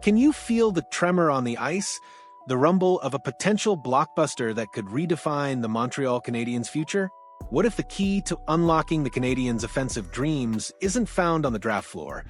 Can you feel the tremor on the ice? The rumble of a potential blockbuster that could redefine the Montreal Canadiens' future? What if the key to unlocking the Canadiens' offensive dreams isn't found on the draft floor,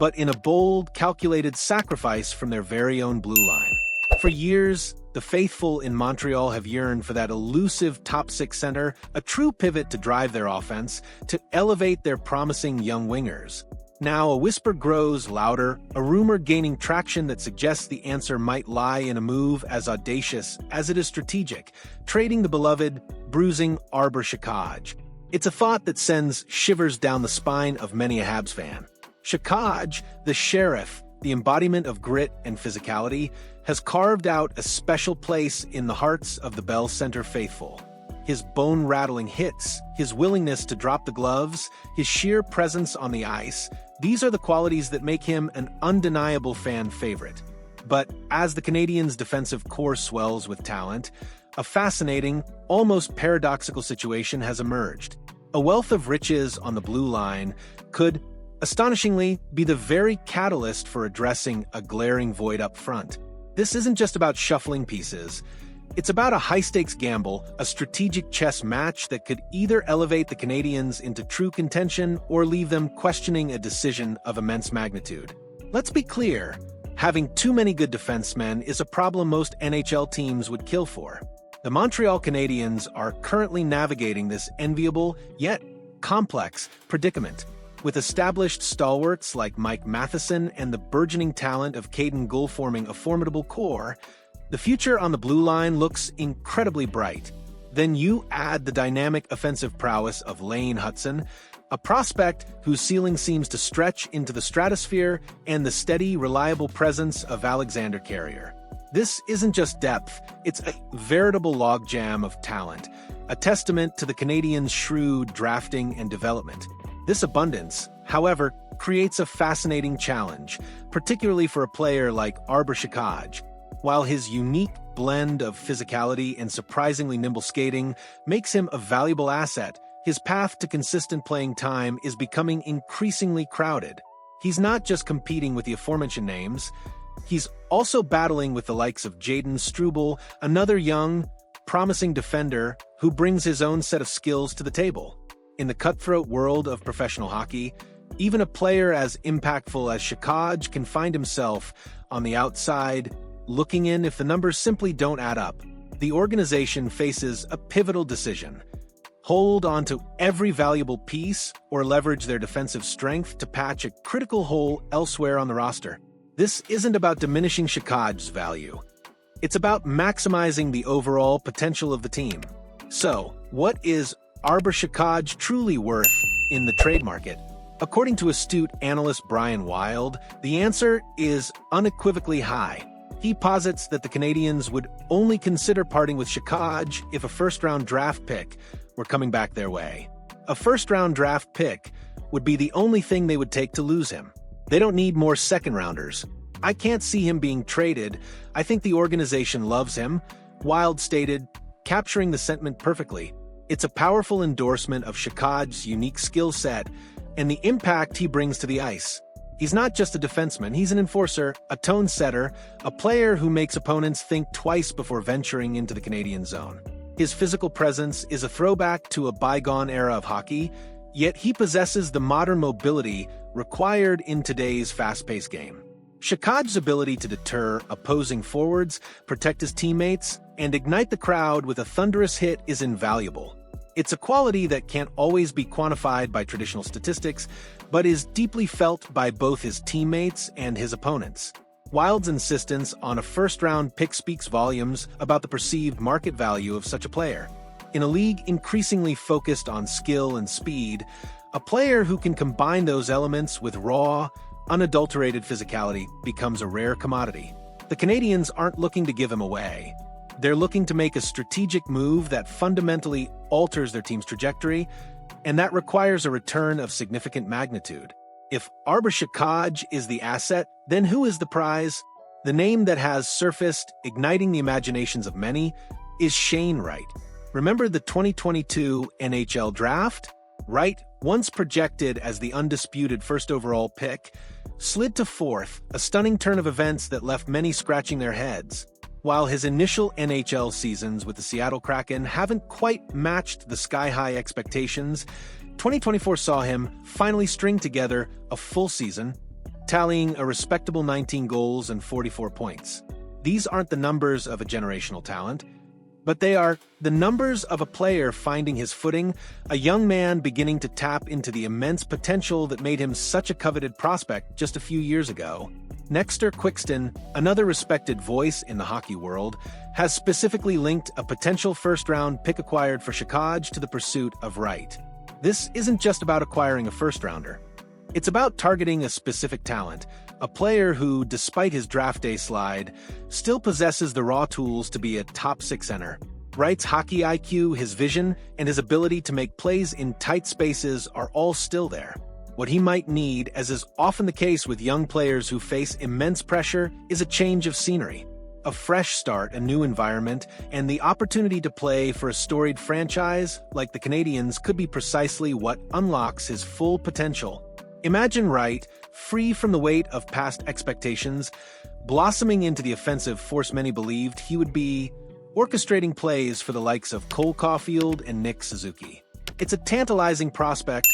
but in a bold, calculated sacrifice from their very own blue line? For years, the faithful in Montreal have yearned for that elusive top-six center, a true pivot to drive their offense, to elevate their promising young wingers. Now, a whisper grows louder, a rumor gaining traction that suggests the answer might lie in a move as audacious as it is strategic, trading the beloved, bruising Arber Xhekaj. It's a thought that sends shivers down the spine of many a Habs fan. Xhekaj, the sheriff, the embodiment of grit and physicality, has carved out a special place in the hearts of the Bell Center faithful. His bone-rattling hits, his willingness to drop the gloves, his sheer presence on the ice, these are the qualities that make him an undeniable fan favorite. But as the Canadiens' defensive core swells with talent, a fascinating, almost paradoxical situation has emerged. A wealth of riches on the blue line could, astonishingly, be the very catalyst for addressing a glaring void up front. This isn't just about shuffling pieces. It's about a high-stakes gamble, a strategic chess match that could either elevate the Canadiens into true contention or leave them questioning a decision of immense magnitude. Let's be clear, having too many good defensemen is a problem most NHL teams would kill for. The Montreal Canadiens are currently navigating this enviable, yet complex, predicament. With established stalwarts like Mike Matheson and the burgeoning talent of Caden Gull forming a formidable core, the future on the blue line looks incredibly bright. Then you add the dynamic offensive prowess of Lane Hutson, a prospect whose ceiling seems to stretch into the stratosphere, and the steady, reliable presence of Alexander Carrier. This isn't just depth, it's a veritable logjam of talent, a testament to the Canadiens' shrewd drafting and development. This abundance, however, creates a fascinating challenge, particularly for a player like Arber Xhekaj. While his unique blend of physicality and surprisingly nimble skating makes him a valuable asset, his path to consistent playing time is becoming increasingly crowded. He's not just competing with the aforementioned names, he's also battling with the likes of Jaden Struble, another young, promising defender who brings his own set of skills to the table. In the cutthroat world of professional hockey, even a player as impactful as Xhekaj can find himself on the outside, looking in if the numbers simply don't add up. The organization faces a pivotal decision: hold on to every valuable piece or leverage their defensive strength to patch a critical hole elsewhere on the roster. This isn't about diminishing Xhekaj's value. It's about maximizing the overall potential of the team. So, what is Arber Xhekaj truly worth in the trade market? According to astute analyst Brian Wild, the answer is unequivocally high. He posits that the Canadiens would only consider parting with Xhekaj if a first-round draft pick were coming back their way. A first-round draft pick would be the only thing they would take to lose him. They don't need more second-rounders. I can't see him being traded. I think the organization loves him, Wild stated, capturing the sentiment perfectly. It's a powerful endorsement of Xhekaj's unique skill set and the impact he brings to the ice. He's not just a defenseman, he's an enforcer, a tone setter, a player who makes opponents think twice before venturing into the Canadian zone. His physical presence is a throwback to a bygone era of hockey, yet he possesses the modern mobility required in today's fast-paced game. Xhekaj's ability to deter opposing forwards, protect his teammates, and ignite the crowd with a thunderous hit is invaluable. It's a quality that can't always be quantified by traditional statistics, but is deeply felt by both his teammates and his opponents. Wild's insistence on a first-round pick speaks volumes about the perceived market value of such a player. In a league increasingly focused on skill and speed, a player who can combine those elements with raw, unadulterated physicality becomes a rare commodity. The Canadiens aren't looking to give him away. They're looking to make a strategic move that fundamentally alters their team's trajectory, and that requires a return of significant magnitude. If Arber Xhekaj is the asset, then who is the prize? The name that has surfaced, igniting the imaginations of many, is Shane Wright. Remember the 2022 NHL draft? Wright, once projected as the undisputed first overall pick, slid to fourth, a stunning turn of events that left many scratching their heads. While his initial NHL seasons with the Seattle Kraken haven't quite matched the sky-high expectations, 2024 saw him finally string together a full season, tallying a respectable 19 goals and 44 points. These aren't the numbers of a generational talent, but they are the numbers of a player finding his footing, a young man beginning to tap into the immense potential that made him such a coveted prospect just a few years ago. Nexter Quixton, another respected voice in the hockey world, has specifically linked a potential first-round pick acquired for Xhekaj to the pursuit of Wright. This isn't just about acquiring a first-rounder. It's about targeting a specific talent, a player who, despite his draft day slide, still possesses the raw tools to be a top-six center. Wright's hockey IQ, his vision, and his ability to make plays in tight spaces are all still there. What he might need, as is often the case with young players who face immense pressure, is a change of scenery. A fresh start, a new environment, and the opportunity to play for a storied franchise like the Canadiens could be precisely what unlocks his full potential. Imagine Wright, free from the weight of past expectations, blossoming into the offensive force many believed he would be, orchestrating plays for the likes of Cole Caulfield and Nick Suzuki. It's a tantalizing prospect,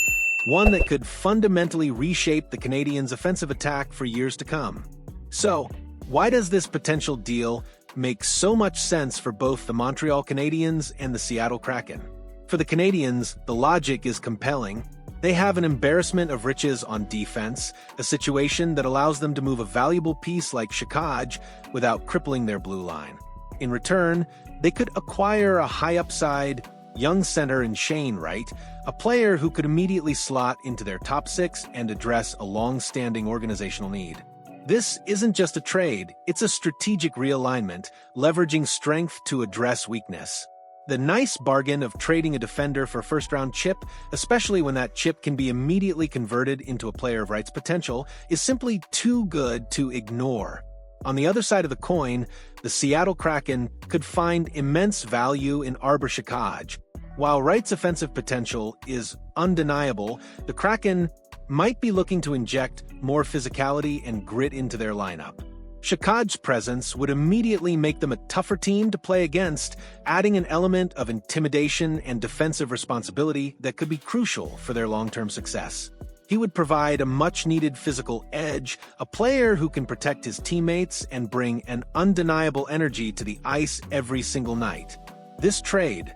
one that could fundamentally reshape the Canadiens' offensive attack for years to come. So, why does this potential deal make so much sense for both the Montreal Canadiens and the Seattle Kraken? For the Canadiens, the logic is compelling. They have an embarrassment of riches on defense, a situation that allows them to move a valuable piece like Xhekaj without crippling their blue line. In return, they could acquire a high-upside, young center in Shane Wright, a player who could immediately slot into their top six and address a long-standing organizational need. This isn't just a trade, it's a strategic realignment, leveraging strength to address weakness. The nice bargain of trading a defender for a first-round chip, especially when that chip can be immediately converted into a player of Wright's potential, is simply too good to ignore. On the other side of the coin, the Seattle Kraken could find immense value in Arber Xhekaj. While Wright's offensive potential is undeniable, the Kraken might be looking to inject more physicality and grit into their lineup. Xhekaj's presence would immediately make them a tougher team to play against, adding an element of intimidation and defensive responsibility that could be crucial for their long-term success. He would provide a much-needed physical edge, a player who can protect his teammates and bring an undeniable energy to the ice every single night. This trade,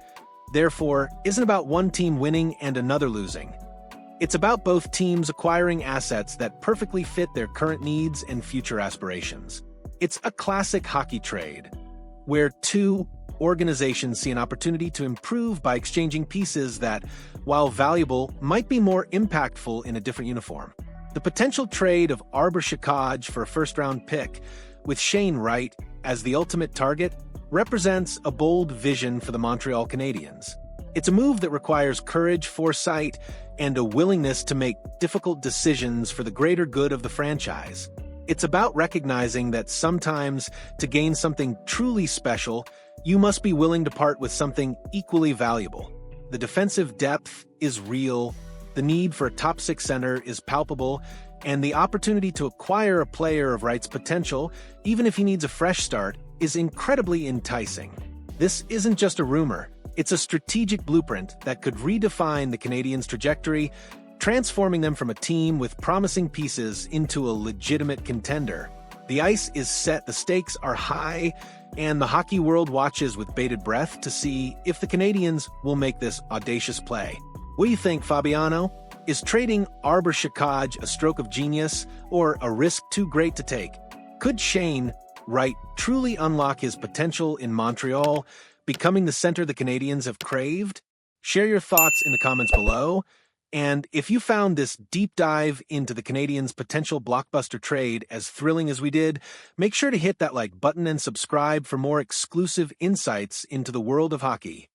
therefore, isn't about one team winning and another losing. It's about both teams acquiring assets that perfectly fit their current needs and future aspirations. It's a classic hockey trade, where two organizations see an opportunity to improve by exchanging pieces that, while valuable, might be more impactful in a different uniform. The potential trade of Arber Xhekaj for a first-round pick, with Shane Wright as the ultimate target, represents a bold vision for the Montreal Canadiens. It's a move that requires courage, foresight, and a willingness to make difficult decisions for the greater good of the franchise. It's about recognizing that sometimes, to gain something truly special, you must be willing to part with something equally valuable. The defensive depth is real, the need for a top-six center is palpable, and the opportunity to acquire a player of Wright's potential, even if he needs a fresh start, is incredibly enticing. This isn't just a rumor. It's a strategic blueprint that could redefine the Canadiens' trajectory, transforming them from a team with promising pieces into a legitimate contender. The ice is set, the stakes are high, and the hockey world watches with bated breath to see if the Canadiens will make this audacious play. What do you think, Fabiano? Is trading Arber Xhekaj a stroke of genius or a risk too great to take? Could Shane Wright truly unlock his potential in Montreal, becoming the center the Canadiens have craved? Share your thoughts in the comments below. And if you found this deep dive into the Canadiens' potential blockbuster trade as thrilling as we did, make sure to hit that like button and subscribe for more exclusive insights into the world of hockey.